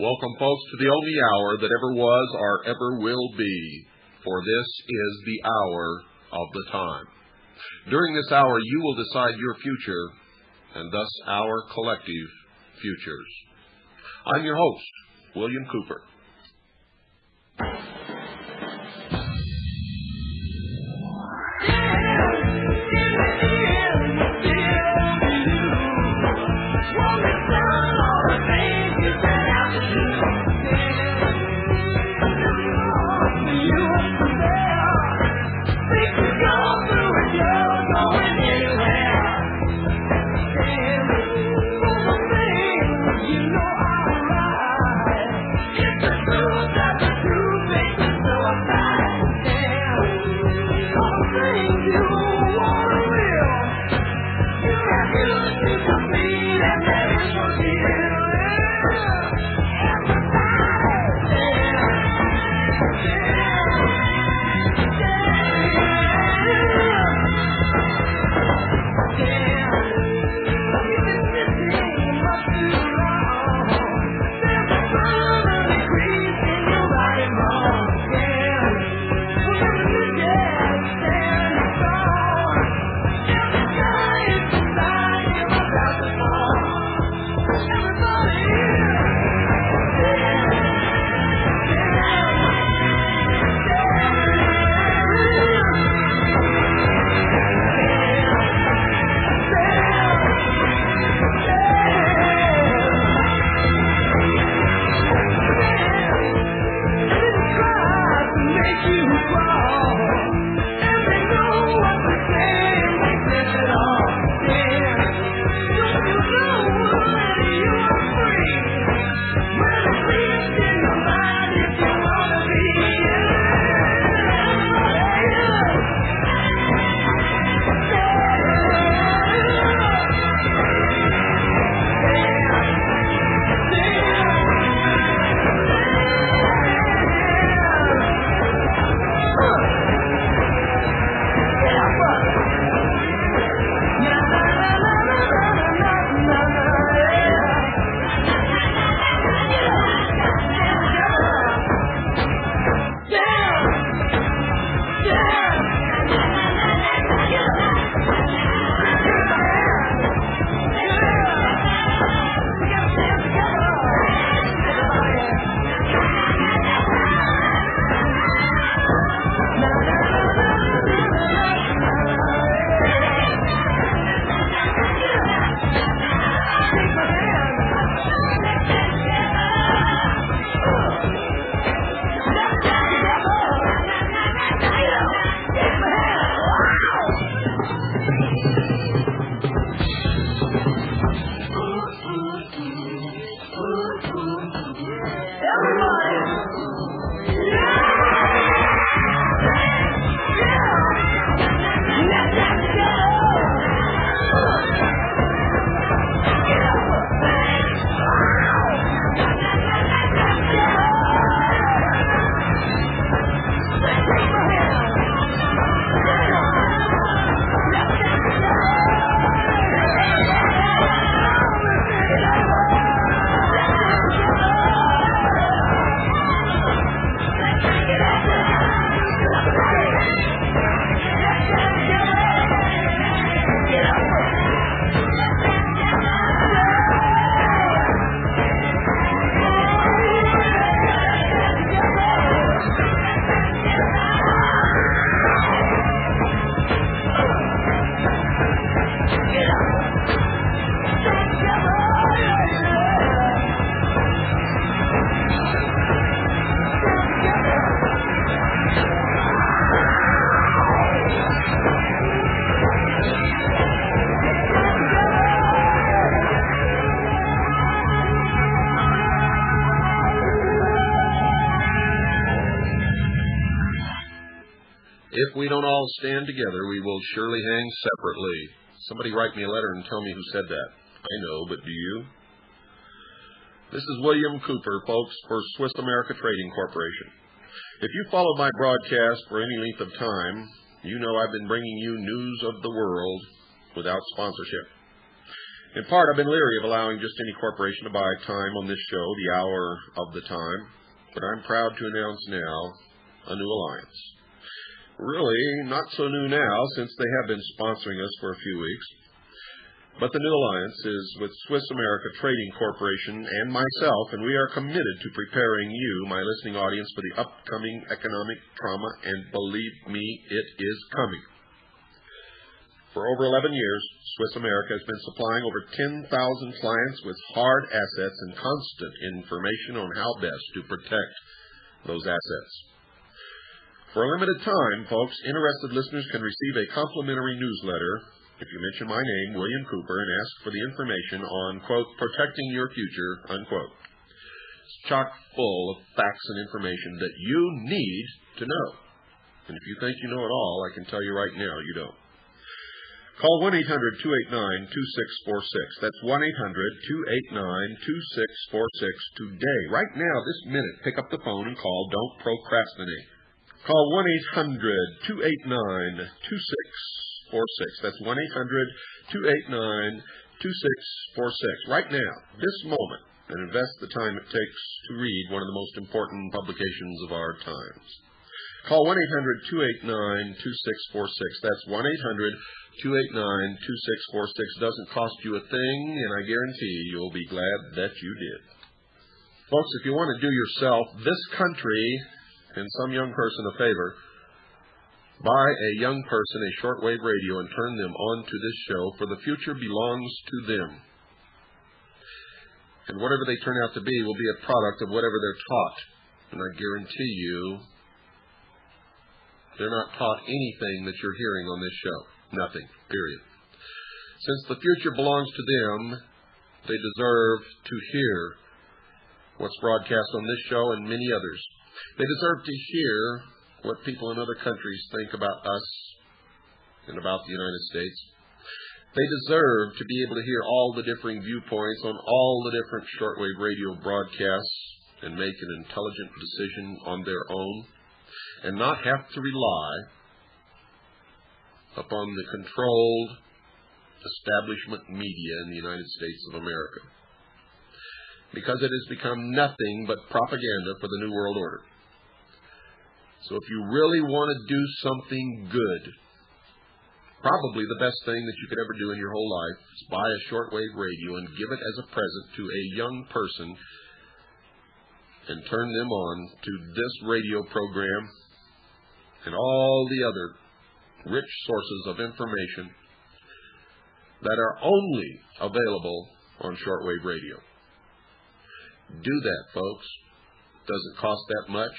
Welcome, folks, to the only hour that ever was or ever will be, for this is the hour of the time. During this hour, you will decide your future, and thus our collective futures. I'm your host, William Cooper. If we don't all stand together, we will surely hang separately. Somebody write me a letter and tell me who said that. I know, but do you? This is William Cooper, folks, for Swiss America Trading Corporation. If you followed my broadcast for any length of time, you know I've been bringing you news of the world without sponsorship. In part, I've been leery of allowing just any corporation to buy time on this show, the hour of the time, but I'm proud to announce now a new alliance. Really, not so new now, since they have been sponsoring us for a few weeks. But the new alliance is with Swiss America Trading Corporation and myself, and we are committed to preparing you, my listening audience, for the upcoming economic trauma, and believe me, it is coming. For over 11 years, Swiss America has been supplying over 10,000 clients with hard assets and constant information on how best to protect those assets. For a limited time, folks, interested listeners can receive a complimentary newsletter if you mention my name, William Cooper, and ask for the information on, quote, protecting your future, unquote. It's chock full of facts and information that you need to know. And if you think you know it all, I can tell you right now, you don't. Call 1-800-289-2646. That's 1-800-289-2646 today. Right now, this minute, pick up the phone and call. Don't procrastinate. Call 1-800-289-2646. That's 1-800-289-2646. Right now, this moment, and invest the time it takes to read one of the most important publications of our times. Call 1-800-289-2646. That's 1-800-289-2646. Doesn't cost you a thing, and I guarantee you'll be glad that you did. Folks, if you want to do yourself, this country, and some young person a favor, buy a young person a shortwave radio and turn them on to this show, for the future belongs to them. And whatever they turn out to be will be a product of whatever they're taught. And I guarantee you, they're not taught anything that you're hearing on this show. Nothing, period. Since the future belongs to them, they deserve to hear what's broadcast on this show and many others. They deserve to hear what people in other countries think about us and about the United States. They deserve to be able to hear all the differing viewpoints on all the different shortwave radio broadcasts and make an intelligent decision on their own and not have to rely upon the controlled establishment media in the United States of America, because it has become nothing but propaganda for the New World Order. So if you really want to do something good, probably the best thing that you could ever do in your whole life is buy a shortwave radio and give it as a present to a young person and turn them on to this radio program and all the other rich sources of information that are only available on shortwave radio. Do that, folks. Doesn't cost that much.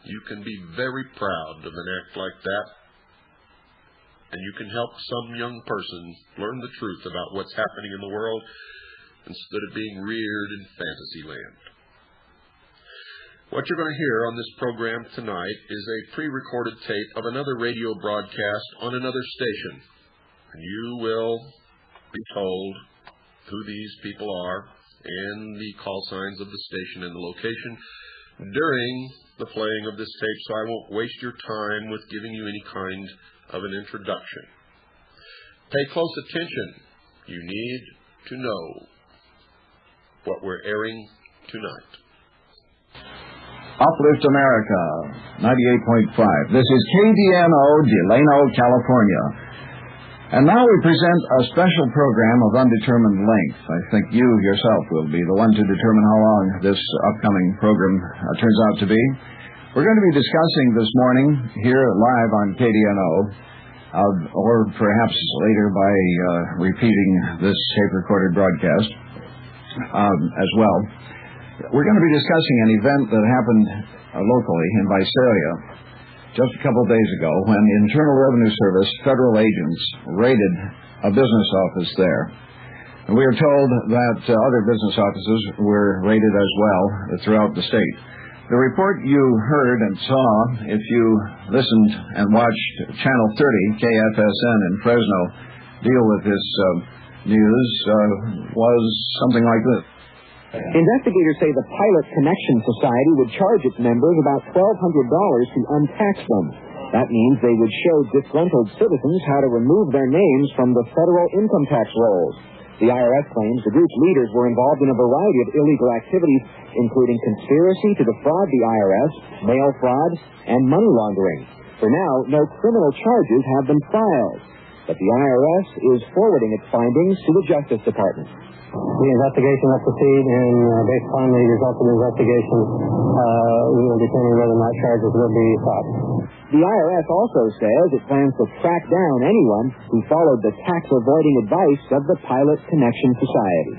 You can be very proud of an act like that, and you can help some young person learn the truth about what's happening in the world instead of being reared in fantasy land. What you're going to hear on this program tonight is a pre-recorded tape of another radio broadcast on another station, and you will be told who these people are and the call signs of the station and the location during the playing of this tape, so I won't waste your time with giving you any kind of an introduction. Pay close attention. You need to know what we're airing tonight. Uplift America, 98.5. This is KDNO, Delano, California. And now we present a special program of undetermined length. I think you yourself will be the one to determine how long this upcoming program turns out to be. We're going to be discussing this morning here live on KDNO, or perhaps later by repeating this tape-recorded broadcast as well. We're going to be discussing an event that happened locally in Visalia just a couple of days ago when the Internal Revenue Service federal agents raided a business office there. And we are told that other business offices were raided as well throughout the state. The report you heard and saw, if you listened and watched Channel 30, KFSN in Fresno, deal with this news, was something like this. Investigators say the Pilot Connection Society would charge its members about $1,200 to untax them. That means they would show disgruntled citizens how to remove their names from the federal income tax rolls. The IRS claims the group's leaders were involved in a variety of illegal activities, including conspiracy to defraud the IRS, mail fraud, and money laundering. For now, no criminal charges have been filed, but the IRS is forwarding its findings to the Justice Department. The investigation will proceed, and based upon the results of the investigation, we will determine whether or not charges will be filed. The IRS also says it plans to track down anyone who followed the tax-avoiding advice of the Pilot Connection Society.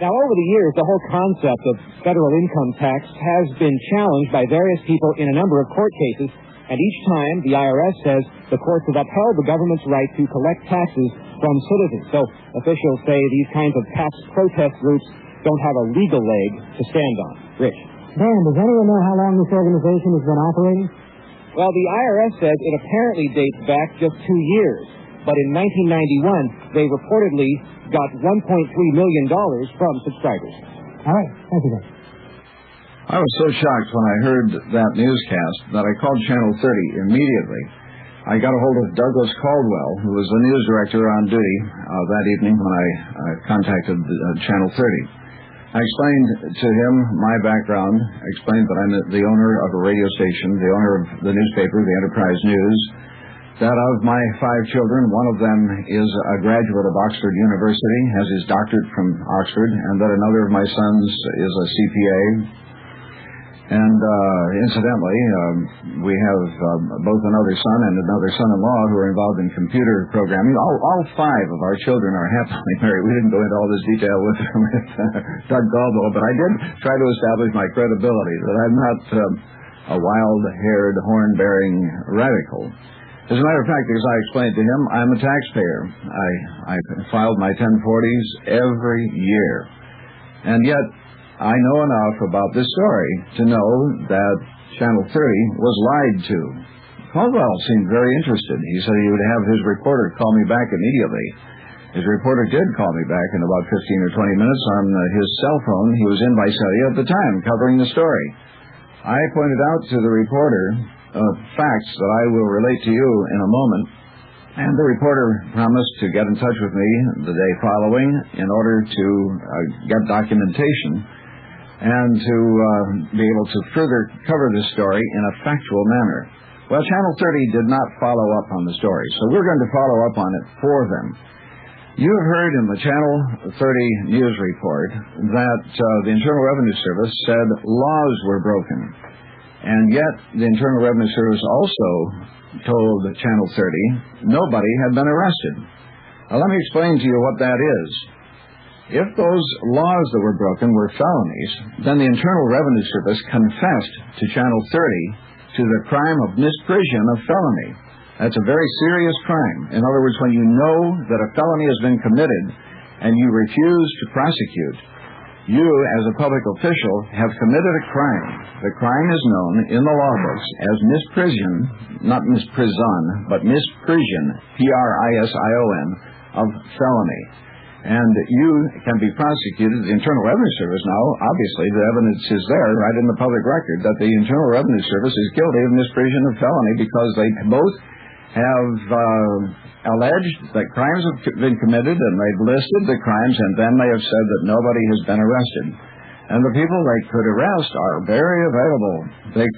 Now, over the years, the whole concept of federal income tax has been challenged by various people in a number of court cases, and each time the IRS says the courts have upheld the government's right to collect taxes from citizens. So officials say these kinds of tax protest groups don't have a legal leg to stand on. Rich. Dan, does anyone know how long this organization has been operating? Well, the IRS says it apparently dates back just 2 years. But in 1991, they reportedly got $1.3 million from subscribers. All right. Thank you, Dan. I was so shocked when I heard that newscast that I called Channel 30 immediately. I got a hold of Douglas Caldwell, who was the news director on duty that evening when I contacted Channel 30. I explained to him my background, explained that I'm the owner of a radio station, the owner of the newspaper, the Enterprise News, that of my 5 children, one of them is a graduate of Oxford University, has his doctorate from Oxford, and that another of my sons is a CPA. And incidentally, we have both another son and another son-in-law who are involved in computer programming. All 5 of our children are happily married. We didn't go into all this detail with Doug Caldwell, but I did try to establish my credibility, that I'm not a wild-haired, horn-bearing radical. As a matter of fact, as I explained to him, I'm a taxpayer. I filed my 1040s every year. And yet, I know enough about this story to know that Channel 30 was lied to. Caldwell seemed very interested. He said he would have his reporter call me back immediately. His reporter did call me back in about 15 or 20 minutes on his cell phone. He was in Visalia at the time, covering the story. I pointed out to the reporter facts that I will relate to you in a moment, and the reporter promised to get in touch with me the day following in order to get documentation and to be able to further cover this story in a factual manner. Well, Channel 30 did not follow up on the story, so we're going to follow up on it for them. You heard in the Channel 30 news report that the Internal Revenue Service said laws were broken, and yet the Internal Revenue Service also told Channel 30 nobody had been arrested. Now, let me explain to you what that is. If those laws that were broken were felonies, then the Internal Revenue Service confessed to Channel 30 to the crime of misprision of felony. That's a very serious crime. In other words, when you know that a felony has been committed and you refuse to prosecute, you, as a public official, have committed a crime. The crime is known in the law books as misprision, not misprison, but misprision, P-R-I-S-I-O-N, of felony. And you can be prosecuted. The Internal Revenue Service now, obviously, the evidence is there, right in the public record, that the Internal Revenue Service is guilty of misprision of felony because they both have alleged that crimes have been committed, and they've listed the crimes, and then they have said that nobody has been arrested. And the people they could arrest are very available. They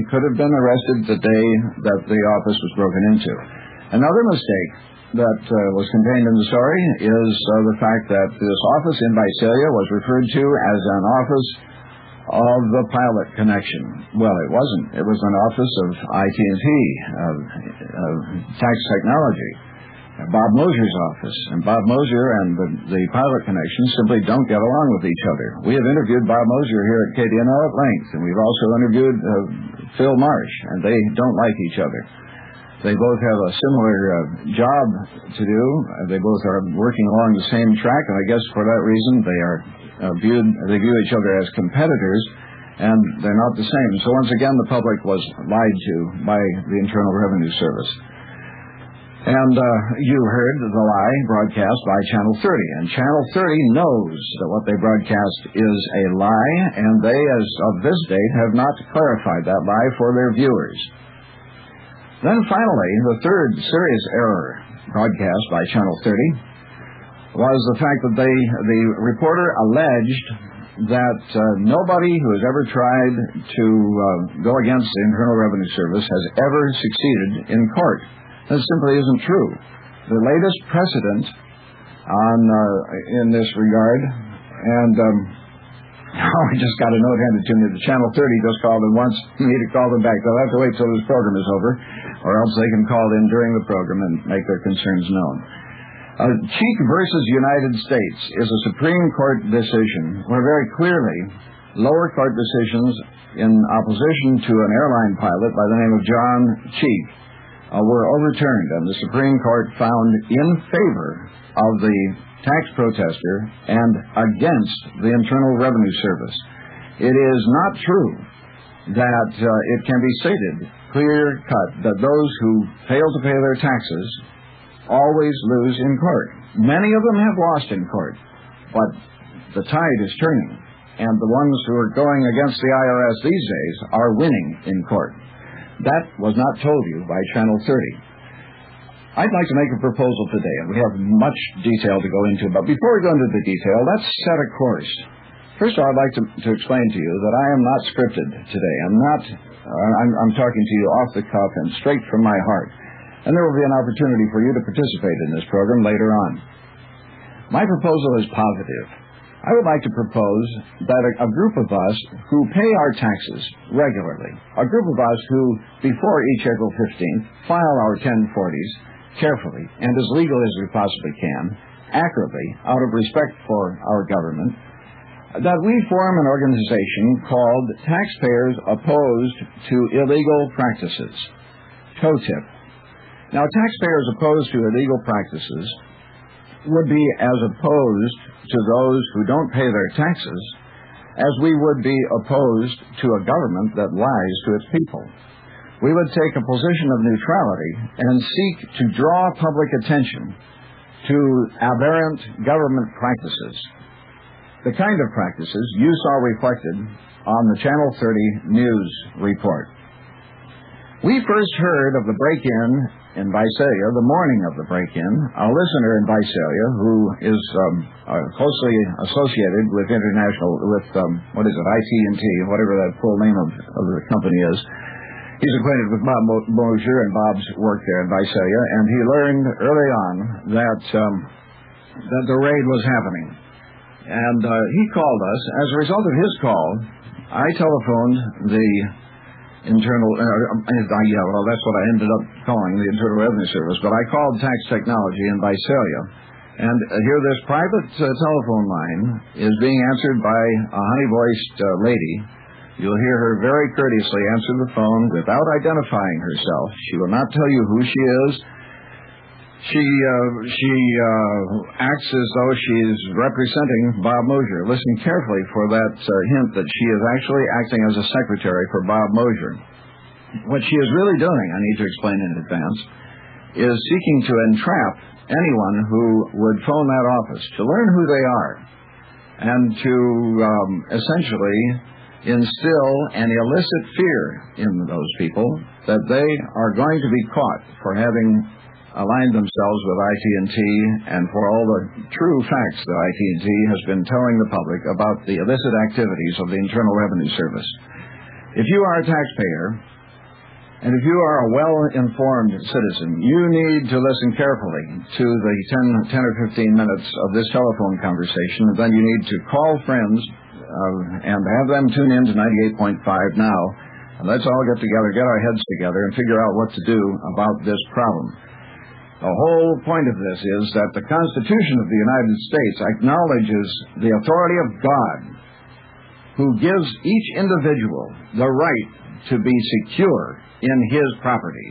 could have been arrested the day that the office was broken into. Another mistake that was contained in the story is the fact that this office in Visalia was referred to as an office of the Pilot Connection. Well, it wasn't. It was an office of IT&T, tax technology, Bob Mosier's office. And Bob Mosier and the Pilot Connection simply don't get along with each other. We have interviewed Bob Mosier here at KDNO at length, and we've also interviewed Phil Marsh, and they don't like each other. They both have a similar job to do. They both are working along the same track, and I guess for that reason they view each other as competitors. and they're not the same. So once again, the public was lied to by the Internal Revenue Service. And you heard the lie broadcast by Channel 30, and Channel 30 knows that what they broadcast is a lie, and they, as of this date, have not clarified that lie for their viewers. Then finally, the third serious error broadcast by Channel 30 was the fact that the reporter alleged that nobody who has ever tried to go against the Internal Revenue Service has ever succeeded in court. That simply isn't true. The latest precedent in this regard, and I just got a note handed to me that Channel 30 just called and wants me to call them back. They'll have to wait till this program is over, or else they can call in during the program and make their concerns known. Cheek versus United States is a Supreme Court decision where very clearly lower court decisions in opposition to an airline pilot by the name of John Cheek were overturned, and the Supreme Court found in favor of the tax protester and against the Internal Revenue Service. It is not true that it can be stated clear-cut that those who fail to pay their taxes always lose in court. Many of them have lost in court, but the tide is turning, and the ones who are going against the IRS these days are winning in court. That was not told you by Channel 30. I'd like to make a proposal today, and we have much detail to go into, but before we go into the detail, let's set a course. First of all, I'd like to explain to you that I am not scripted today. I'm talking to you off the cuff and straight from my heart. And there will be an opportunity for you to participate in this program later on. My proposal is positive. I would like to propose that a group of us who pay our taxes regularly, a group of us who, before each April 15th, file our 1040s carefully and as legal as we possibly can, accurately, out of respect for our government, that we form an organization called Taxpayers Opposed to Illegal Practices, TOTIP. Now, taxpayers opposed to illegal practices would be as opposed to those who don't pay their taxes as we would be opposed to a government that lies to its people. We would take a position of neutrality and seek to draw public attention to aberrant government practices, the kind of practices you saw reflected on the Channel 30 news report. We first heard of the break-in in Visalia, the morning of the break-in. A listener in Visalia who is closely associated with IT&T, whatever that full name of the company is. He's acquainted with Bob Mosier and Bob's work there in Visalia, and he learned early on that the raid was happening. And he called us. As a result of his call, I telephoned the Internal, that's what I ended up calling the Internal Revenue Service, but I called Tax Technology in Visalia, and here this private telephone line is being answered by a honey-voiced lady. You'll hear her very courteously answer the phone without identifying herself. She will not tell you who she is. She acts as though she's representing Bob Mosier. Listen carefully for that hint that she is actually acting as a secretary for Bob Mosier. What she is really doing, I need to explain in advance, is seeking to entrap anyone who would phone that office to learn who they are and to essentially instill an illicit fear in those people that they are going to be caught for having aligned themselves with IT&T and for all the true facts that IT&T has been telling the public about the illicit activities of the Internal Revenue Service. If you are a taxpayer, and if you are a well-informed citizen, you need to listen carefully to the 10 or 15 minutes of this telephone conversation, and then you need to call friends and have them tune in to 98.5 now, and let's all get together, get our heads together, and figure out what to do about this problem. The whole point of this is that the Constitution of the United States acknowledges the authority of God, who gives each individual the right to be secure in his property.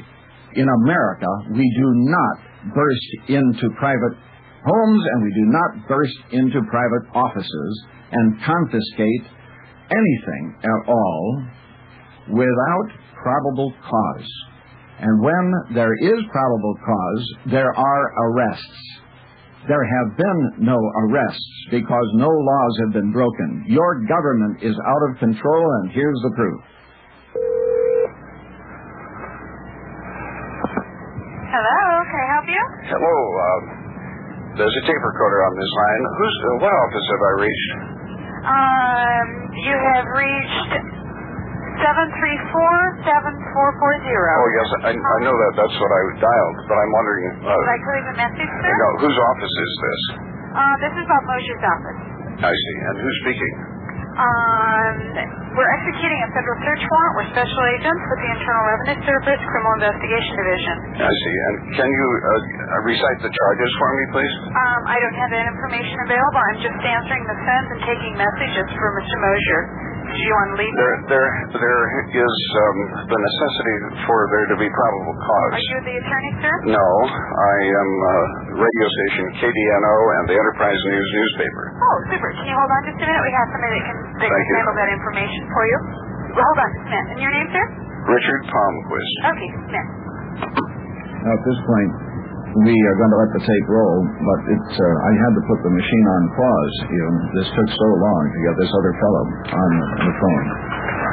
In America, we do not burst into private homes and we do not burst into private offices and confiscate anything at all without probable cause. And when there is probable cause, there are arrests. There have been no arrests because no laws have been broken. Your government is out of control, and here's the proof. Hello, can I help you? Hello, there's a tape recorder on this line. What office have I reached? You have reached 734-7440. Oh, yes, I know that. That's what I dialed, but I'm wondering... Would I leave a message, sir? No, whose office is this? This is Bob Mosier's office. I see. And who's speaking? We're executing a federal search warrant. We're special agents with the Internal Revenue Service Criminal Investigation Division. I see. And can you recite the charges for me, please? I don't have that information available. I'm just answering the phones and taking messages for Mr. Mosier. Do you want to leave? There is the necessity for there to be probable cause. Are you the attorney, sir? No, I am radio station KDNO and the Enterprise News newspaper. Oh, super. Can you hold on just a minute? We have somebody that can handle that information for you. Well, hold on just a minute. And your name, sir? Richard Palmquist. Okay, Smith. Now, at this point, we are going to let the tape roll, but I had to put the machine on pause. This took so long to get this other fellow on the phone.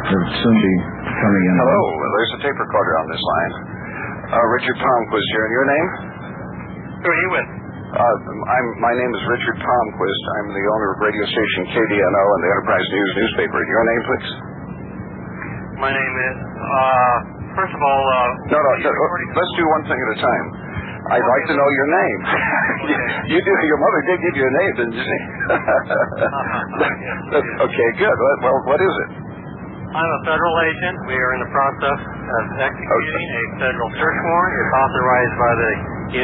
He'll soon be coming in. Hello, there's a tape recorder on this line. Richard Palmquist here, and your name? Who are you with? My name is Richard Palmquist. I'm the owner of radio station KDNO and the Enterprise News newspaper. Your name, please? My name is, first of all, No, let's do one thing at a time. I'd like to know your name. You do. Your mother did give you a name, didn't she? Okay, good. Well, what is it? I'm a federal agent. We are in the process of executing a federal search warrant. It's authorized by the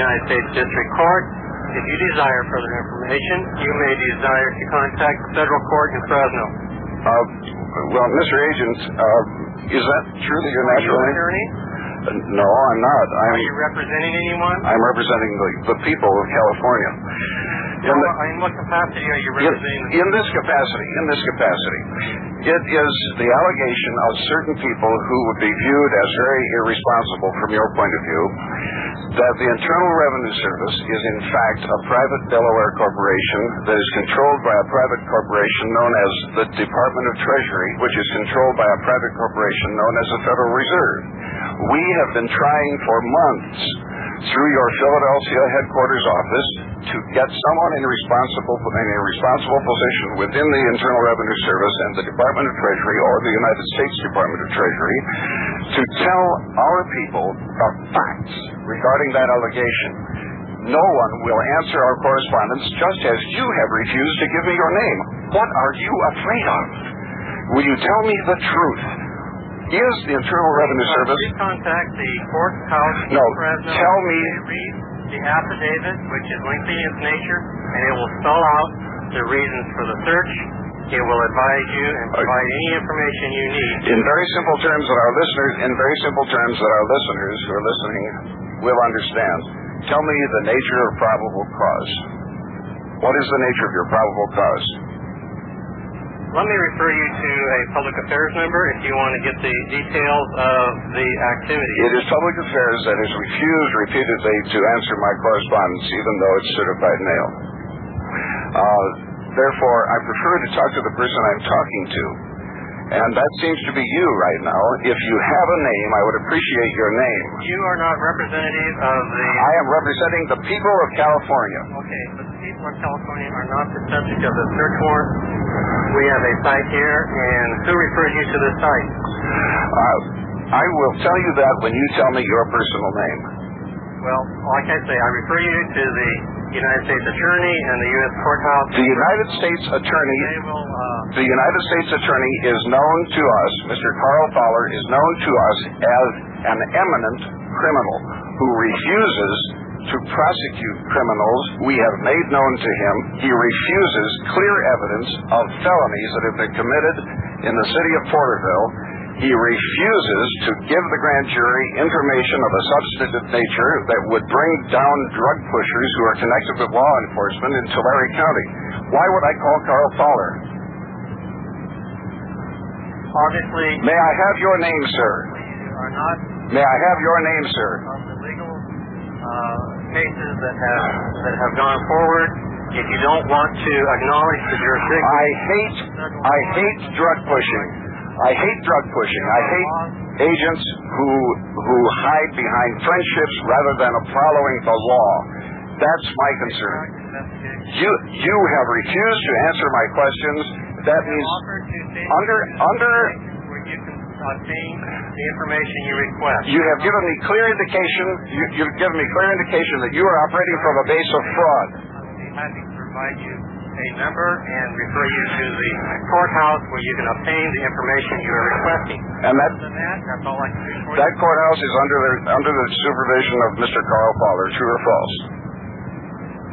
United States District Court. If you desire further information, you may desire to contact the federal court in Fresno. Well, Mr. Agent, is that truly your natural name? Attorney? No, I'm not. Are you representing anyone? I'm representing the people of California. In what capacity are you representing? In this capacity, it is the allegation of certain people who would be viewed as very irresponsible from your point of view that the Internal Revenue Service is in fact a private Delaware corporation that is controlled by a private corporation known as the Department of Treasury, which is controlled by a private corporation known as the Federal Reserve. We have been trying for months through your Philadelphia headquarters office to get someone in a responsible position within the Internal Revenue Service and the Department of Treasury or the United States Department of Treasury to tell our people the facts regarding that allegation. No one will answer our correspondence, just as you have refused to give me your name. What are you afraid of? Will you tell me the truth? Is the Internal Revenue Service... Please contact the courthouse in Fresno. Tell me... Read the affidavit, which is lengthy in its nature, and it will spell out the reasons for the search. It will advise you and provide any information you need. In very simple terms that our listeners who are listening will understand. Tell me the nature of probable cause. What is the nature of your probable cause? Let me refer you to a public affairs number if you want to get the details of the activity. It is public affairs that has refused repeatedly to answer my correspondence, even though it's certified mail. Therefore, I prefer to talk to the person I'm talking to. And that seems to be you right now. If you have a name, I would appreciate your name. You are not representative of the... I am representing the people of California. Okay, but the people of California are not the subject of the search warrant. We have a site here, and who refers you to this site? I will tell you that when you tell me your personal name. Well, like I say, I refer you to the United States Attorney and the U.S. Courthouse. The United States Attorney... The United States Attorney is known to us, Mr. Carl Fowler is known to us as an eminent criminal who refuses to prosecute criminals we have made known to him. He refuses clear evidence of felonies that have been committed in the city of Porterville. He refuses to give the grand jury information of a substantive nature that would bring down drug pushers who are connected with law enforcement in Tulare County. Why would I call Carl Fowler? obviously... May I have your name, sir? We are not... May I have your name, sir? Of the legal cases that have gone forward, if you don't want to acknowledge the jurisdiction... I hate drug pushing. I hate drug pushing. I hate agents who hide behind friendships rather than following the law. That's my concern. You have refused to answer my questions. That means under where you can obtain the information you request. You have given me clear indication. You've given me clear indication that you are operating from a base of fraud. I will be happy to provide you a number and refer you to the courthouse where you can obtain the information you are requesting. And that's all I can do for you. That courthouse is under the supervision of Mr. Carl Fowler. True or false?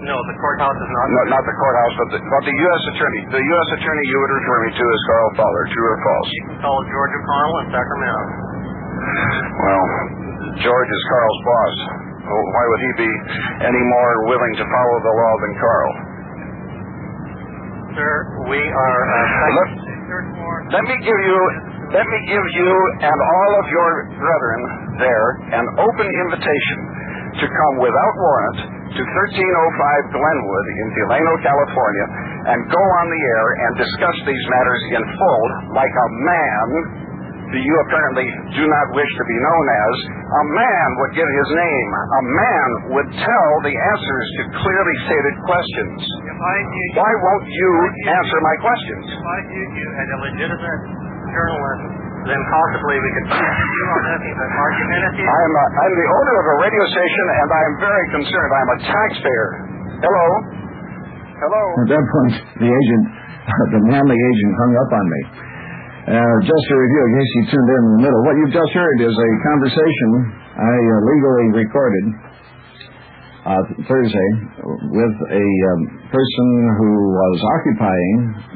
No, the courthouse is not. No, not the courthouse, but the U.S. attorney. The U.S. attorney you would refer me to is Carl Fowler. True or false? You can call George O'Connell in Sacramento. Well, George is Carl's boss. Why would he be any more willing to follow the law than Carl? Sir, we are... Let me give you and all of your brethren there an open invitation to come without warrant to 1305 Glenwood in Delano, California, and go on the air and discuss these matters in full like a man that you apparently do not wish to be known as. A man would give his name. A man would tell the answers to clearly stated questions. Why won't you answer my questions? If I viewed you as a legitimate journalist, then possibly we could find you on nothing but argumentative. I'm the owner of a radio station, and I am very concerned. I'm a taxpayer. Hello? At that point, the manly agent hung up on me. Just to review, in case you tuned in the middle, what you've just heard is a conversation I legally recorded Thursday with a person who was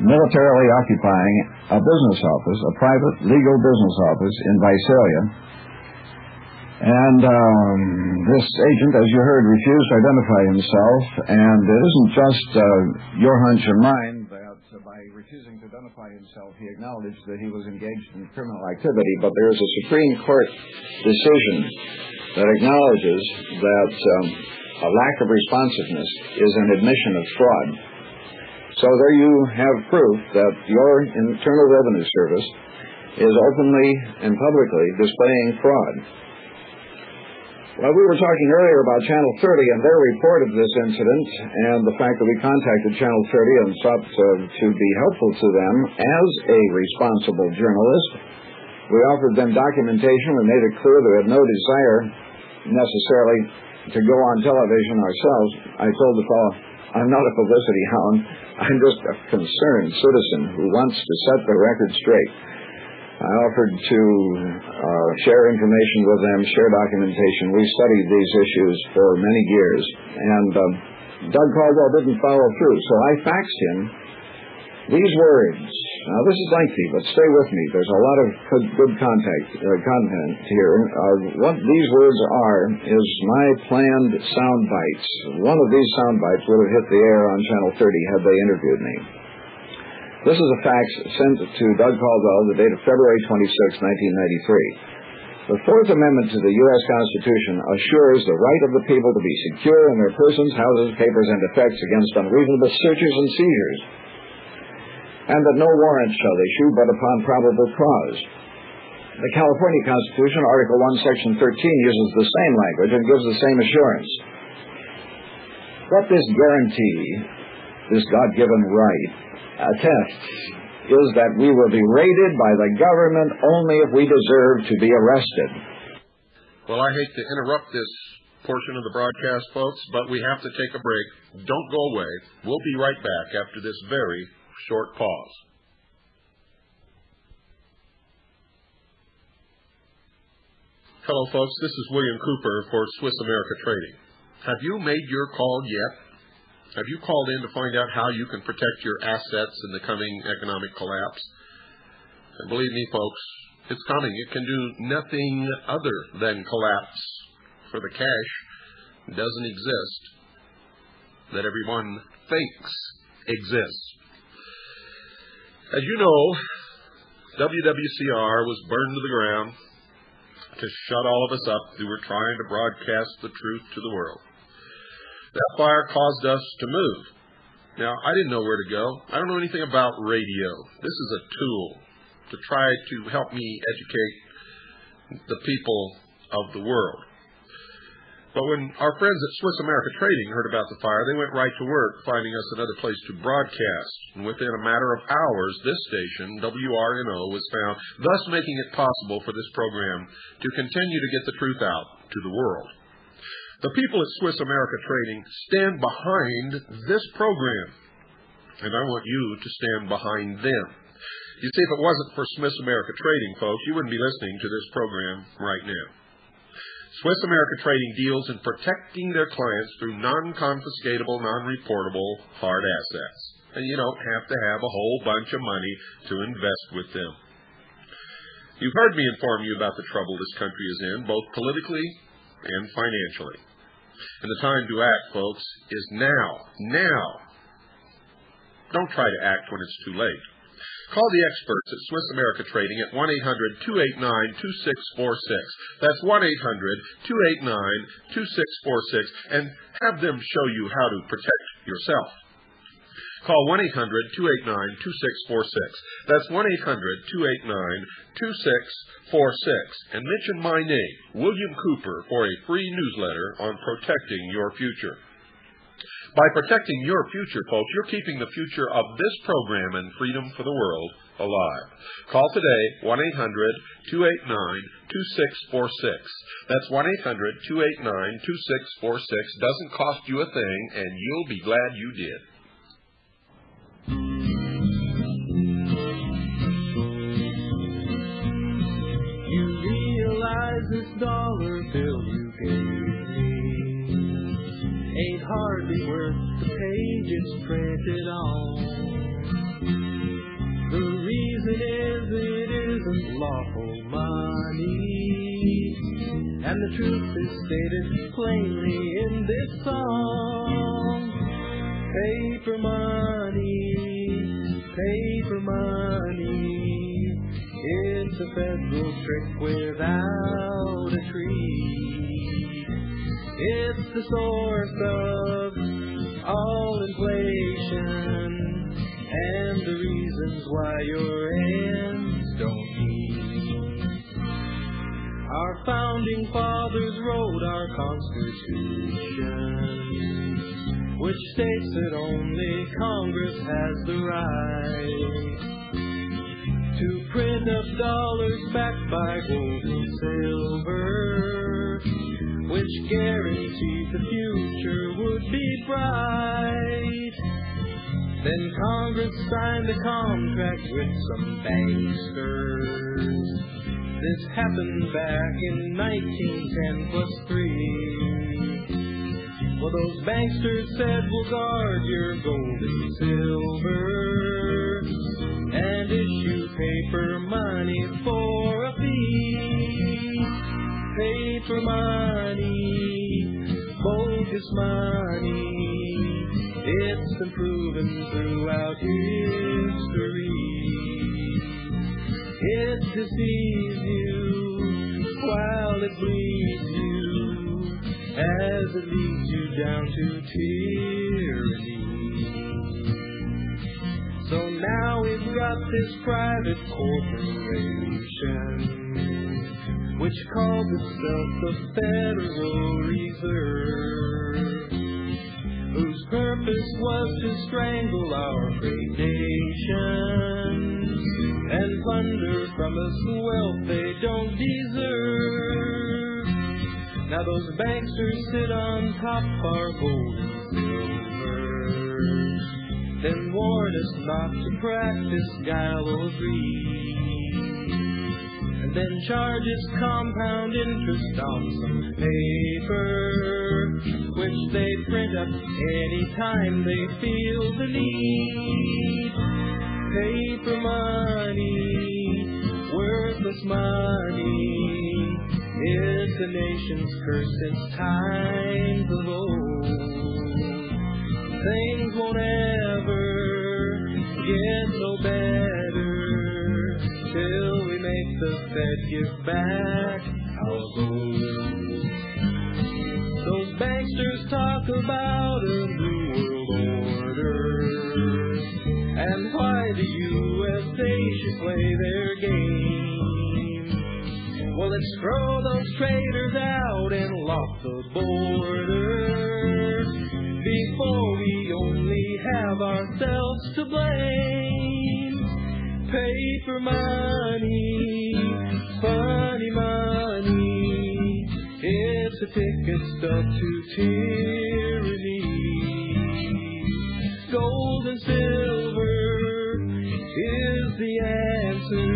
militarily occupying a business office, a private legal business office in Visalia. And this agent, as you heard, refused to identify himself. And it isn't just your hunch or mine that by refusing to identify himself, he acknowledged that he was engaged in criminal activity. But there is a Supreme Court decision that acknowledges that a lack of responsiveness is an admission of fraud. So there you have proof that your Internal Revenue Service is openly and publicly displaying fraud. Well, we were talking earlier about Channel 30 and their report of this incident and the fact that we contacted Channel 30 and sought to be helpful to them as a responsible journalist. We offered them documentation. We made it clear that we had no desire necessarily to go on television ourselves. I told the fellow, I'm not a publicity hound. I'm just a concerned citizen who wants to set the record straight. I offered to share information with them, share documentation. We studied these issues for many years. And Doug Caldwell didn't follow through, so I faxed him these words. Now, this is lengthy, but stay with me. There's a lot of good content here. What these words are is my planned sound bites. One of these sound bites would have hit the air on Channel 30 had they interviewed me. This is a fax sent to Doug Caldwell the date of February 26, 1993. The Fourth Amendment to the U.S. Constitution assures the right of the people to be secure in their persons, houses, papers, and effects against unreasonable searches and seizures, and that no warrant shall issue but upon probable cause. The California Constitution, Article 1, Section 13, uses the same language and gives the same assurance. What this guarantee, this God-given right, attests is that we will be raided by the government only if we deserve to be arrested. Well, I hate to interrupt this portion of the broadcast, folks, but we have to take a break. Don't go away. We'll be right back after this very short pause. Hello, folks. This is William Cooper for Swiss America Trading. Have you made your call yet? Have you called in to find out how you can protect your assets in the coming economic collapse? And believe me, folks, it's coming. It can do nothing other than collapse, for the cash doesn't exist that everyone thinks exists. As you know, WWCR was burned to the ground to shut all of us up who were trying to broadcast the truth to the world. That fire caused us to move. Now, I didn't know where to go. I don't know anything about radio. This is a tool to try to help me educate the people of the world. But when our friends at Swiss America Trading heard about the fire, they went right to work finding us another place to broadcast. And within a matter of hours, this station, WRNO, was found, thus making it possible for this program to continue to get the truth out to the world. The people at Swiss America Trading stand behind this program, and I want you to stand behind them. You see, if it wasn't for Swiss America Trading, folks, you wouldn't be listening to this program right now. Swiss America Trading deals in protecting their clients through non-confiscatable, non-reportable hard assets. And you don't have to have a whole bunch of money to invest with them. You've heard me inform you about the trouble this country is in, both politically and financially. And the time to act, folks, is now. Now. Don't try to act when it's too late. Call the experts at Swiss America Trading at 1-800-289-2646. That's 1-800-289-2646, and have them show you how to protect yourself. Call 1-800-289-2646. That's 1-800-289-2646, and mention my name, William Cooper, for a free newsletter on protecting your future. By protecting your future, folks, you're keeping the future of this program and freedom for the world alive. Call today, 1-800-289-2646. That's 1-800-289-2646. Doesn't cost you a thing, and you'll be glad you did. You realize this dollar bill you gave ain't hardly worth the page it's printed on. The reason is it isn't lawful money, and the truth is stated plainly in this song. Paper money, paper money, it's a federal trick without a tree. It's the source of all inflation and the reasons why your ends don't meet. Our founding fathers wrote our Constitution, which states that only Congress has the right to print up dollars backed by gold and silver, which guaranteed the future would be bright. Then Congress signed a contract with some banksters. This happened back in 1910 plus 3. Well, those banksters said, we'll guard your gold and silver and issue paper money for a fee. Paper money, bogus money, it's been proven throughout history. It deceives you while it bleeds you, as it leads you down to tyranny. So now we've got this private corporation, which calls itself the Federal Reserve, whose purpose was to strangle our great nation and plunder from us wealth they don't deserve. Now those banksters sit on top our gold and silver, then warn us not to practice gallows greed, then charges compound interest on some paper, which they print up anytime they feel the need. Paper money, worthless money, it's a nation's curse since times of old. Things won't ever get no better till that give back our gold. Those banksters talk about a new world order, and why the USA should play their game. Well, let's throw those traitors out and lock the border before we only have ourselves to blame. Paper money, funny money, it's a ticket stub to tyranny. Gold and silver is the answer.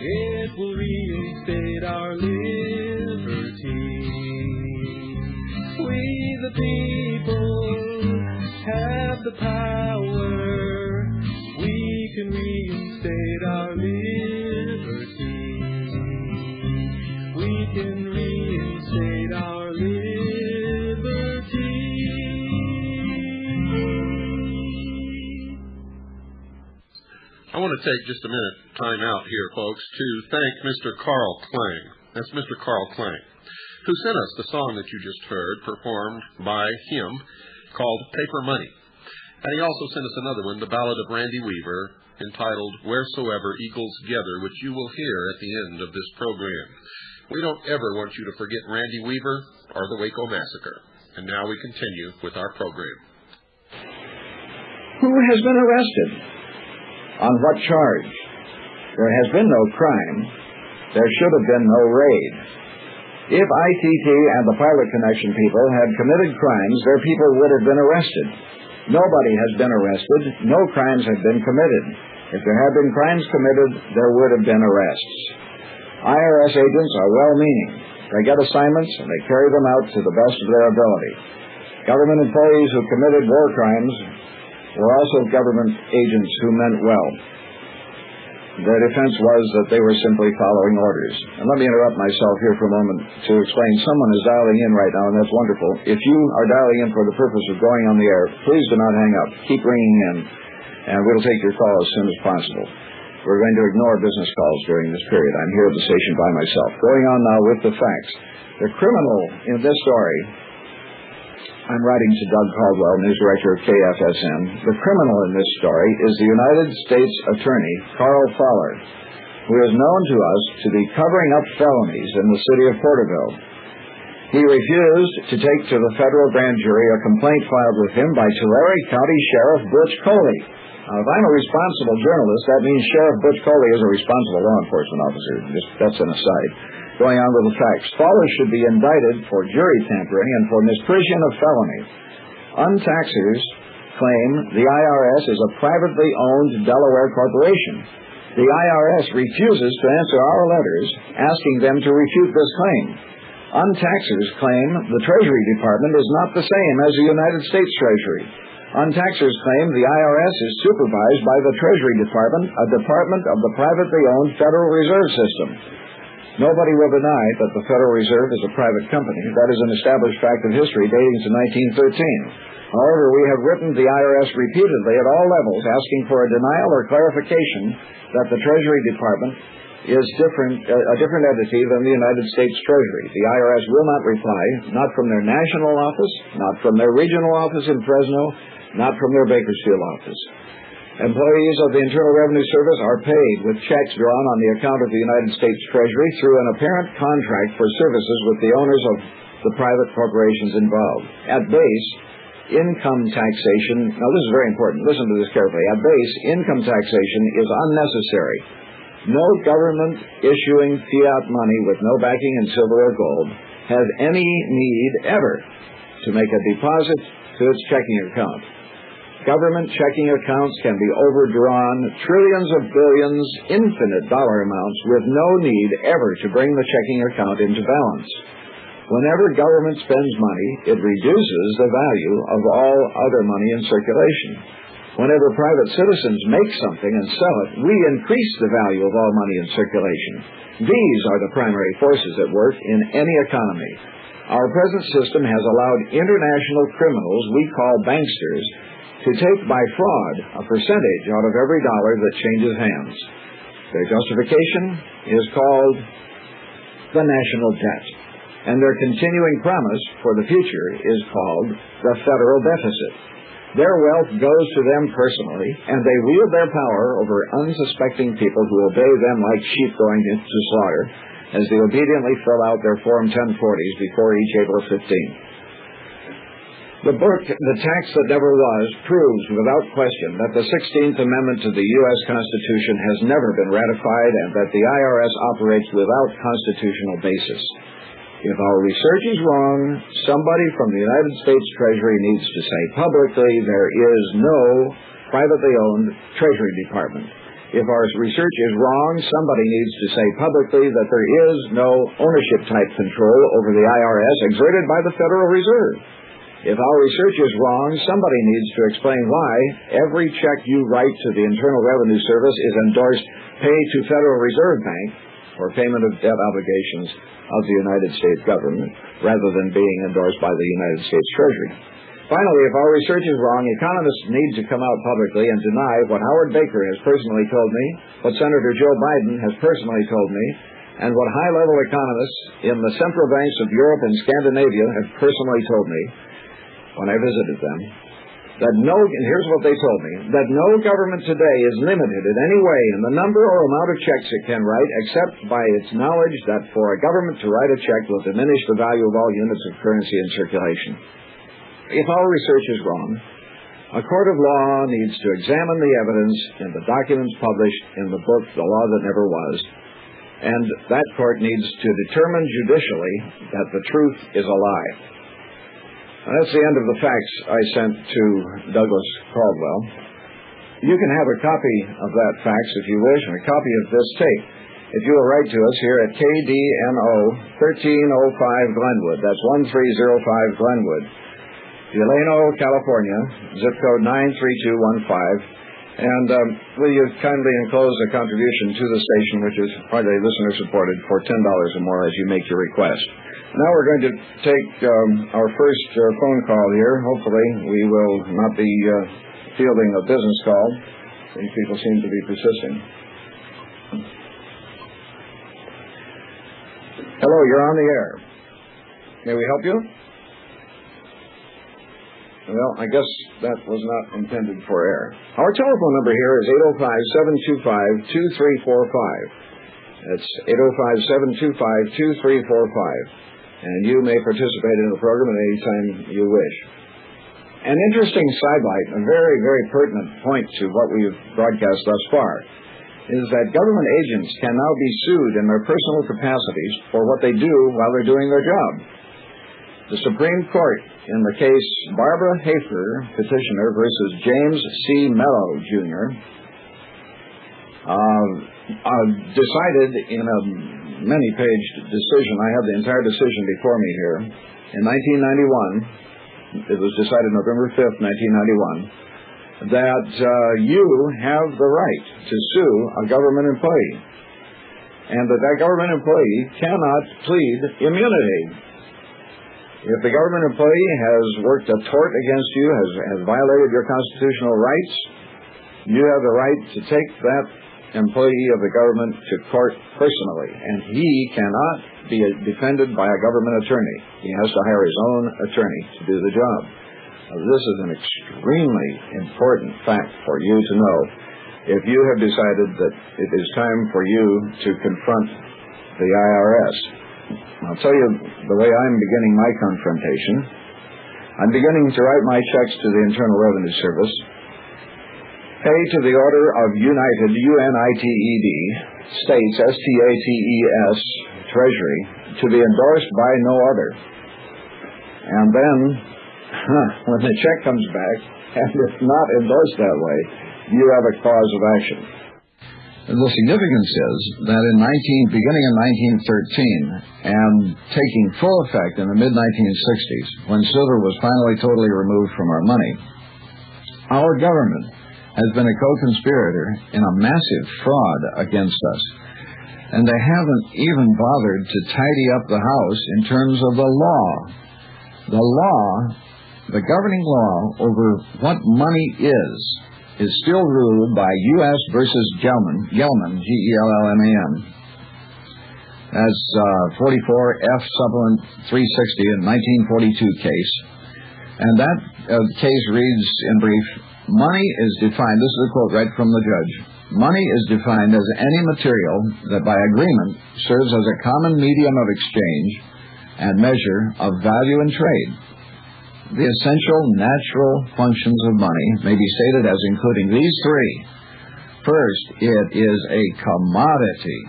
It will reinstate our liberty. We the people have the power. We can reinstate our liberty. We can reinstate our liberty. I want to take just a minute time out here, folks, to thank Mr. Carl Klang. That's Mr. Carl Klang, who sent us the song that you just heard, performed by him, called Paper Money. And he also sent us another one, the Ballad of Randy Weaver, entitled Wheresoever Eagles Gather, which you will hear at the end of this program. We don't ever want you to forget Randy Weaver or the Waco Massacre. And now we continue with our program. Who has been arrested? On what charge? There has been no crime. There should have been no raid. If ITT and the Pilot Connection people had committed crimes, their people would have been arrested. Nobody has been arrested. No crimes have been committed. If there had been crimes committed, there would have been arrests. IRS agents are well-meaning. They get assignments and they carry them out to the best of their ability. Government employees who committed war crimes were also government agents who meant well. Their defense was that they were simply following orders. And let me interrupt myself here for a moment to explain. Someone is dialing in right now, and that's wonderful. If you are dialing in for the purpose of going on the air, please do not hang up. Keep ringing in, and we'll take your call as soon as possible. We're going to ignore business calls during this period. I'm here at the station by myself. Going on now with the facts. The criminal in this story, I'm writing to Doug Caldwell, news director of KFSN. The criminal in this story is the United States Attorney, Carl Fowler, who is known to us to be covering up felonies in the city of Porterville. He refused to take to the federal grand jury a complaint filed with him by Tulare County Sheriff Butch Coley. Now, if I'm a responsible journalist, that means Sheriff Butch Coley is a responsible law enforcement officer. That's an aside. Going on with the facts. Fowler should be indicted for jury tampering and for misprision of felony. Untaxers claim the IRS is a privately owned Delaware corporation. The IRS refuses to answer our letters asking them to refute this claim. Untaxers claim the Treasury Department is not the same as the United States Treasury. Untaxers claim the IRS is supervised by the Treasury Department, a department of the privately owned Federal Reserve System. Nobody will deny that the Federal Reserve is a private company. That is an established fact of history dating to 1913. However, we have written the IRS repeatedly at all levels asking for a denial or clarification that the Treasury Department is a different entity than the United States Treasury. The IRS will not reply, not from their national office, not from their regional office in Fresno, not from their Bakersfield office. Employees of the Internal Revenue Service are paid with checks drawn on the account of the United States Treasury through an apparent contract for services with the owners of the private corporations involved. At base, income taxation, now this is very important, listen to this carefully. At base, income taxation is unnecessary. No government issuing fiat money with no backing in silver or gold has any need ever to make a deposit to its checking account. Government checking accounts can be overdrawn trillions of billions, infinite dollar amounts, with no need ever to bring the checking account into balance. Whenever government spends money, it reduces the value of all other money in circulation. Whenever private citizens make something and sell it, we increase the value of all money in circulation. These are the primary forces at work in any economy. Our present system has allowed international criminals we call banksters to take by fraud a percentage out of every dollar that changes hands. Their justification is called the national debt, and their continuing promise for the future is called the federal deficit. Their wealth goes to them personally, and they wield their power over unsuspecting people who obey them like sheep going to slaughter, as they obediently fill out their Form 1040s before each April 15th. The book, The Tax That Never Was, proves without question that the 16th Amendment to the U.S. Constitution has never been ratified and that the IRS operates without constitutional basis. If our research is wrong, somebody from the United States Treasury needs to say publicly there is no privately owned Treasury Department. If our research is wrong, somebody needs to say publicly that there is no ownership-type control over the IRS exerted by the Federal Reserve. If our research is wrong, somebody needs to explain why every check you write to the Internal Revenue Service is endorsed pay to Federal Reserve Bank for payment of debt obligations of the United States government, rather than being endorsed by the United States Treasury. Finally, if our research is wrong, economists need to come out publicly and deny what Howard Baker has personally told me, what Senator Joe Biden has personally told me, and what high-level economists in the central banks of Europe and Scandinavia have personally told me when I visited them, that and here's what they told me, that no government today is limited in any way in the number or amount of checks it can write, except by its knowledge that for a government to write a check will diminish the value of all units of currency in circulation. If our research is wrong, a court of law needs to examine the evidence in the documents published in the book, The Law That Never Was, and that court needs to determine judicially that the truth is a lie. That's the end of the facts I sent to Douglas Caldwell. You can have a copy of that fax if you wish, and a copy of this tape if you will write to us here at KDNO 1305 Glenwood. That's 1305 Glenwood, Delano, California, zip code 93215. And will you kindly enclose a contribution to the station, which is partly listener-supported, for $10 or more as you make your request. Now we're going to take our first phone call here. Hopefully we will not be fielding a business call. These people seem to be persisting. Hello, you're on the air. May we help you? Well, I guess that was not intended for air. Our telephone number here is 805-725-2345. That's 805-725-2345. And you may participate in the program at any time you wish. An interesting sidelight, a very, very pertinent point to what we've broadcast thus far, is that government agents can now be sued in their personal capacities for what they do while they're doing their job. The Supreme Court, in the case Barbara Hafer, petitioner, versus James C. Mello, Jr., decided in a many-page decision. I have the entire decision before me here. In 1991, it was decided November 5th, 1991, that you have the right to sue a government employee, and that government employee cannot plead immunity. If the government employee has worked a tort against you, has violated your constitutional rights, you have the right to take that employee of the government to court personally, and he cannot be defended by a government attorney. He has to hire his own attorney to do the job. This is an extremely important fact for you to know if you have decided that it is time for you to confront the IRS. I'll tell you the way I'm beginning my confrontation. I'm beginning to write my checks to the Internal Revenue Service, pay to the order of United, U-N-I-T-E-D, States, S-T-A-T-E-S, Treasury, to be endorsed by no other. And then, when the check comes back, and it's not endorsed that way, you have a cause of action. The significance is that beginning in 1913 and taking full effect in the mid-1960s, when silver was finally totally removed from our money, our government has been a co-conspirator in a massive fraud against us. And they haven't even bothered to tidy up the house in terms of the law. The law, the governing law over what money is is still ruled by U.S. versus Gelman, G-E-L-L-M-A-N. That's 44 F Supplement 360 in 1942 case. And that case reads in brief, money is defined, this is a quote right from the judge, money is defined as any material that by agreement serves as a common medium of exchange and measure of value in trade. The essential natural functions of money may be stated as including these three. First, it is a commodity.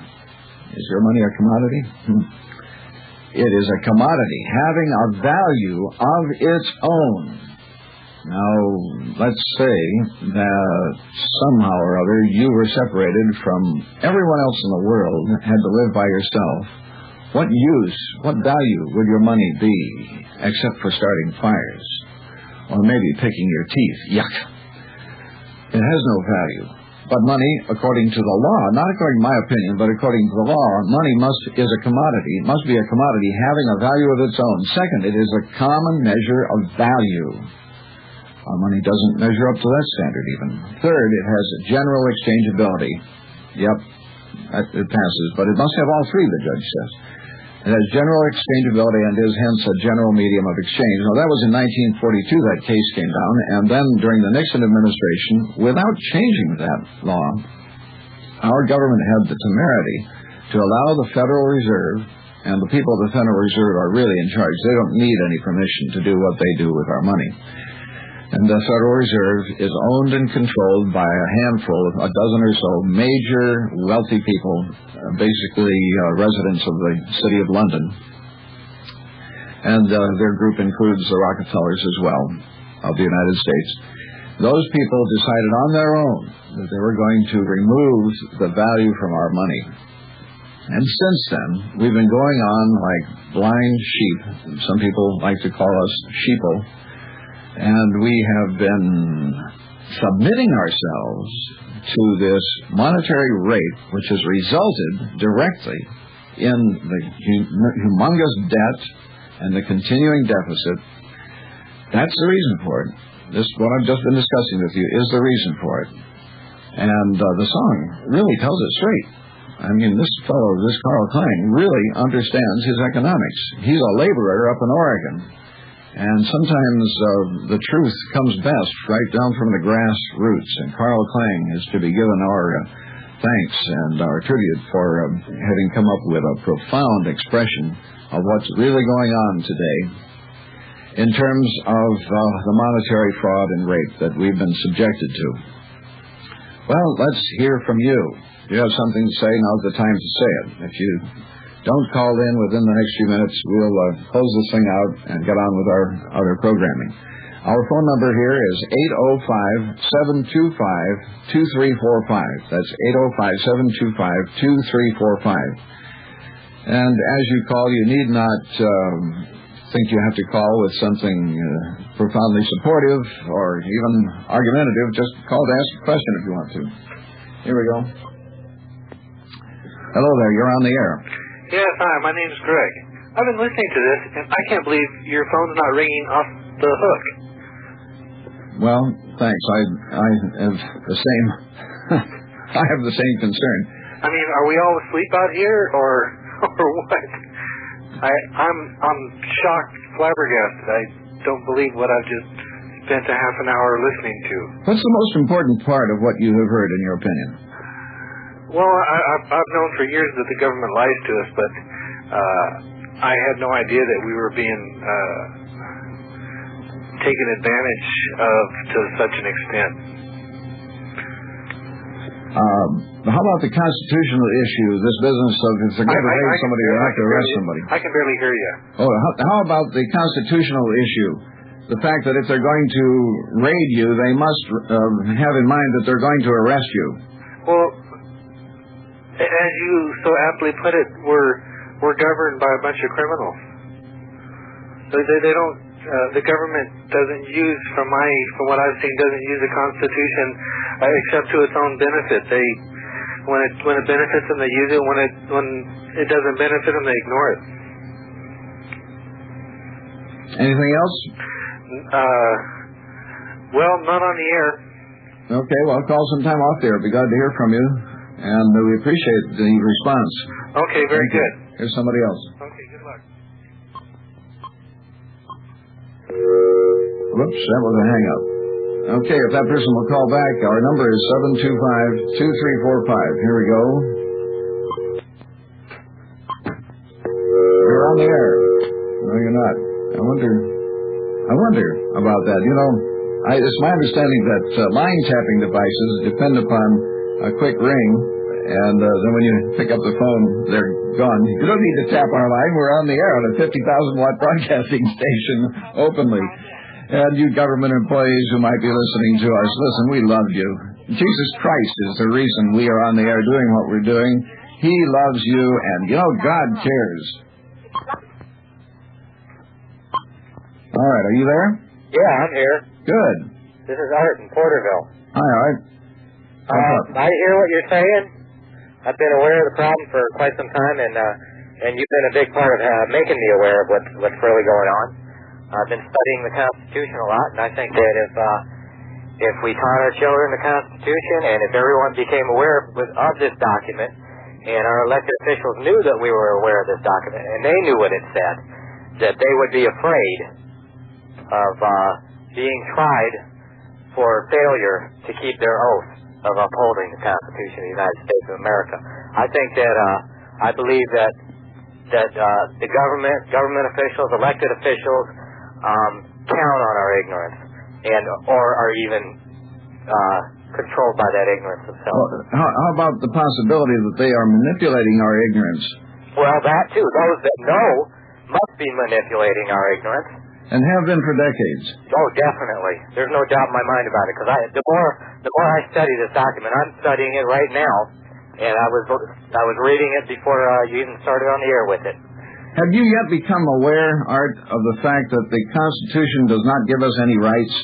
Is your money a commodity? It is a commodity having a value of its own. Now, let's say that somehow or other you were separated from everyone else in the world, had to live by yourself. What use, what value would your money be, except for starting fires? Or maybe picking your teeth. Yuck. It has no value. But money, according to the law, not according to my opinion, but according to the law, money is a commodity. It must be a commodity having a value of its own. Second, it is a common measure of value. Our money doesn't measure up to that standard even. Third, it has general exchangeability. Yep, it passes, but it must have all three, the judge says. It has general exchangeability and is hence a general medium of exchange. Now, that was in 1942 that case came down, and then during the Nixon administration, without changing that law, our government had the temerity to allow the Federal Reserve, and the people of the Federal Reserve are really in charge. They don't need any permission to do what they do with our money. And the Federal Reserve is owned and controlled by a handful, a dozen or so, major wealthy people, basically residents of the city of London. And their group includes the Rockefellers as well, of the United States. Those people decided on their own that they were going to remove the value from our money. And since then, we've been going on like blind sheep. Some people like to call us sheeple. And we have been submitting ourselves to this monetary rate, which has resulted directly in the humongous debt and the continuing deficit. That's the reason for it. This, what I've just been discussing with you, is the reason for it. And the song really tells it straight. I mean, this fellow, this Carl Klein, really understands his economics. He's a laborer up in Oregon. And sometimes the truth comes best right down from the grassroots. And Carl Klang is to be given our thanks and our tribute for having come up with a profound expression of what's really going on today in terms of the monetary fraud and rape that we've been subjected to. Well, let's hear from you. If you have something to say, now's the time to say it. If you don't call in within the next few minutes, we'll close this thing out and get on with our other programming. Our phone number here is 805-725-2345. That's 805-725-2345. And as you call, you need not think you have to call with something profoundly supportive or even argumentative. Just call to ask a question if you want to. Here we go. Hello there, you're on the air. Yes, hi, my name's Greg. I've been listening to this, and I can't believe your phone's not ringing off the hook. Well, thanks. I have the same I have the same concern. I mean, are we all asleep out here, or what? I'm shocked, flabbergasted. I don't believe what I've just spent a half an hour listening to. What's the most important part of what you have heard, in your opinion? Well, I've known for years that the government lies to us, but I had no idea that we were being taken advantage of to such an extent. How about the constitutional issue, this business of if they're going to raid somebody, they have to arrest somebody? I can barely hear you. Oh, how about the constitutional issue? The fact that if they're going to raid you, they must have in mind that they're going to arrest you. Well, as you so aptly put it, we're governed by a bunch of criminals. They don't. The government doesn't use, from what I've seen, doesn't use the Constitution except to its own benefit. When it benefits them, they use it. When it doesn't benefit them, they ignore it. Anything else? Well, not on the air. Okay, well, call sometime off there. Be glad to hear from you. And we appreciate the response. Okay, very good. Here's somebody else. Okay, good luck. Whoops, that was a hang-up. Okay, if that person will call back, our number is 725-2345. Here we go. You're on the air. No, you're not. I wonder about that. You know, it's my understanding that line tapping devices depend upon a quick ring, and then when you pick up the phone, they're gone. You don't need to tap our line. We're on the air on a 50,000-watt broadcasting station openly. And you government employees who might be listening to us, listen, we love you. Jesus Christ is the reason we are on the air doing what we're doing. He loves you, and, you know, God cares. All right, are you there? Yeah, I'm here. Good. This is Art in Porterville. Hi, Art. I hear what you're saying. I've been aware of the problem for quite some time, and you've been a big part of making me aware of what's really going on. I've been studying the Constitution a lot, and I think that if we taught our children the Constitution, and if everyone became aware of this document, and our elected officials knew that we were aware of this document, and they knew what it said, that they would be afraid of being tried for failure to keep their oath of upholding the Constitution of the United States of America. I think that I believe that the government officials, elected officials, count on our ignorance, or are even controlled by that ignorance themselves. Well, how about the possibility that they are manipulating our ignorance? Well, that too. Those that know must be manipulating our ignorance. And have been for decades. Oh, definitely. There's no doubt in my mind about it. Because the more I study this document, I'm studying it right now, and I was reading it before you even started on the air with it. Have you yet become aware, Art, of the fact that the Constitution does not give us any rights,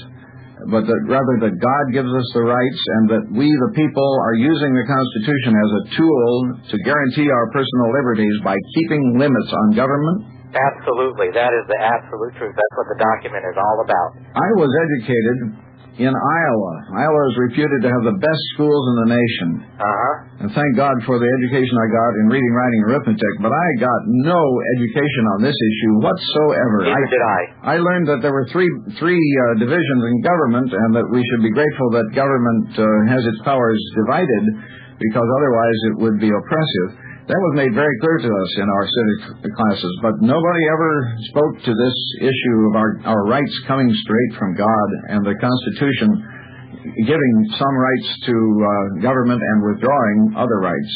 but that rather that God gives us the rights, and that we, the people, are using the Constitution as a tool to guarantee our personal liberties by keeping limits on government? Absolutely. That is the absolute truth. That's what the document is all about. I was educated in Iowa. Iowa is reputed to have the best schools in the nation. And thank God for the education I got in reading, writing, and arithmetic, but I got no education on this issue whatsoever. Neither did I. I learned that there were three divisions in government, and that we should be grateful that government has its powers divided, because otherwise it would be oppressive. That was made very clear to us in our civic classes, but nobody ever spoke to this issue of our rights coming straight from God, and the Constitution giving some rights to government and withdrawing other rights.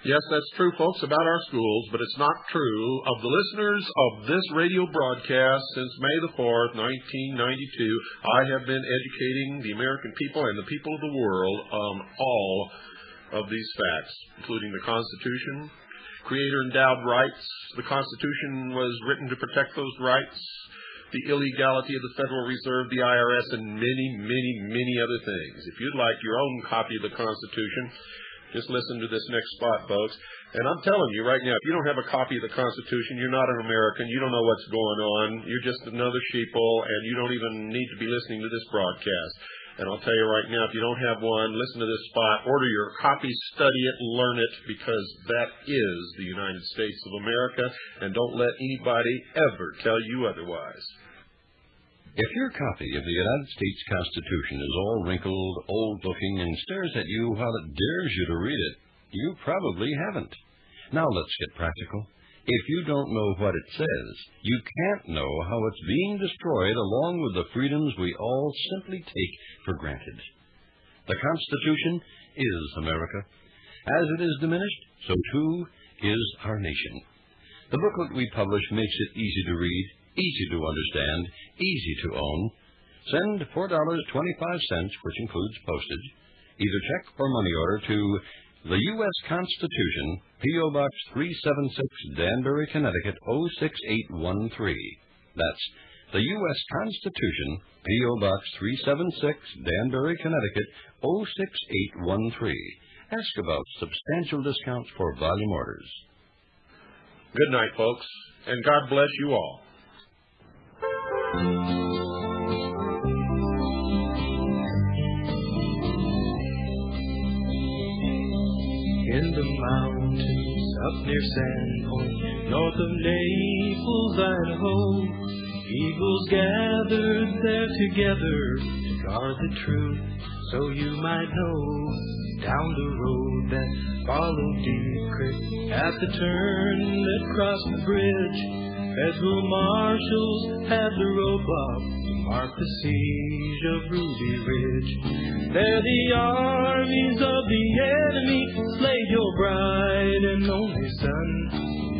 Yes, that's true, folks, about our schools, but it's not true of the listeners of this radio broadcast since May the 4th, 1992. I have been educating the American people and the people of the world on all of these facts, including the Constitution, Creator-endowed rights. The Constitution was written to protect those rights, the illegality of the Federal Reserve, the IRS, and many, many, many other things. If you'd like your own copy of the Constitution, just listen to this next spot, folks. And I'm telling you right now, if you don't have a copy of the Constitution, you're not an American, you don't know what's going on, you're just another sheeple, and you don't even need to be listening to this broadcast. And I'll tell you right now, if you don't have one, listen to this spot, order your copy, study it, learn it, because that is the United States of America, and don't let anybody ever tell you otherwise. If your copy of the United States Constitution is all wrinkled, old-looking, and stares at you while it dares you to read it, you probably haven't. Now let's get practical. If you don't know what it says, you can't know how it's being destroyed along with the freedoms we all simply take for granted. The Constitution is America. As it is diminished, so too is our nation. The booklet we publish makes it easy to read, easy to understand, easy to own. Send $4.25, which includes postage, either check or money order to the U.S. Constitution, P.O. Box 376, Danbury, Connecticut, 06813. That's the U.S. Constitution, P.O. Box 376, Danbury, Connecticut, 06813. Ask about substantial discounts for volume orders. Good night, folks, and God bless you all. the mountains up near Sandpoint, north of Naples, Idaho. Eagles gathered there together to guard the truth, so you might know. Down the road that followed Deep Creek, at the turn that crossed the bridge, federal marshals had the roadblock to mark the siege of Ruby Ridge. There the armies of the enemy slayed your bright and only son,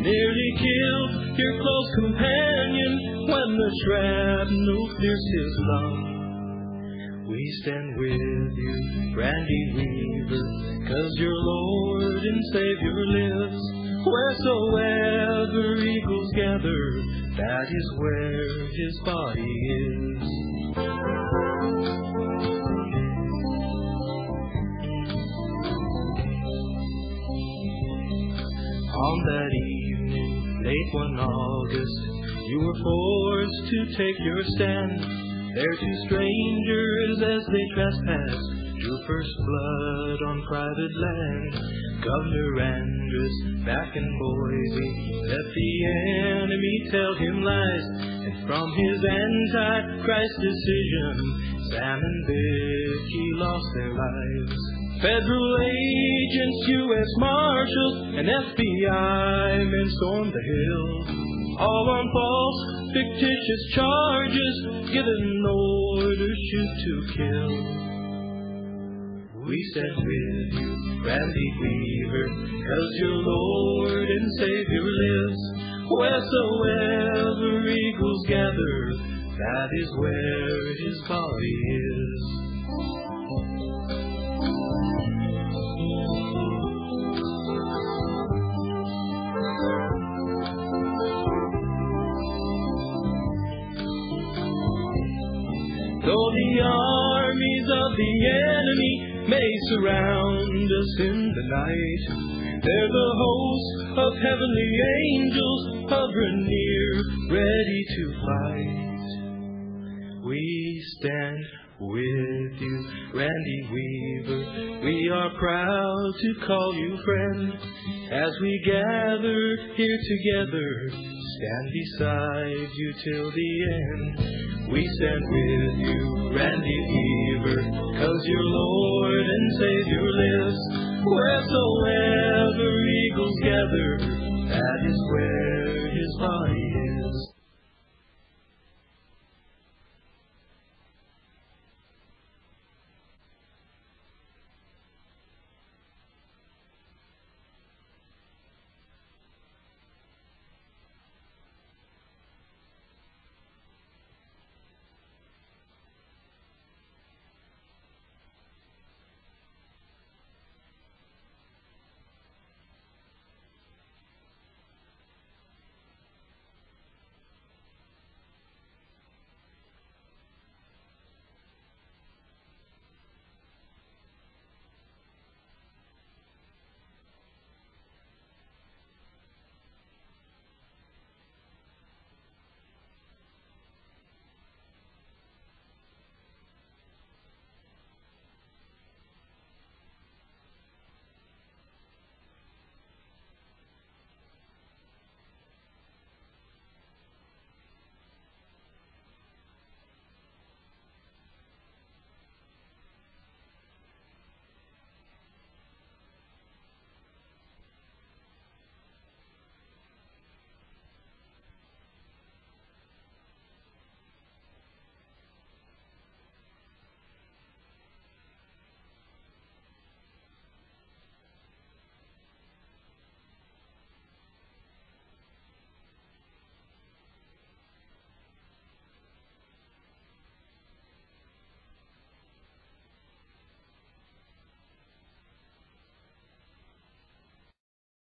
nearly killed your close companion when the shrapnel pierced his lung. We stand with you, Randy Weaver, 'cause your Lord and Savior lives. Wheresoever eagles gather, that is where his body is. On that evening, late one August, you were forced to take your stand. There two strangers as they trespassed drew first blood on private land. Governor Andrus back in Boise let the enemy tell him lies, and from his anti-Christ decision, Sam and Vicky lost their lives. Federal agents, U.S. Marshals, and FBI men stormed the hill, all on false, fictitious charges, given orders shoot to kill. We stand with you, Randy Weaver, 'cause your Lord and Savior lives. Wheresoever eagles gather, that is where his body is. Though the armies of the enemy may surround us in the night, there's a host of heavenly angels hovering near, ready to fight. We stand with you, Randy Weaver. We are proud to call you friend. As we gather here together, stand beside you till the end. We stand with you, Randy Weaver, 'cause your Lord and Savior lives. Wheresoever eagles gather, that is where his body is.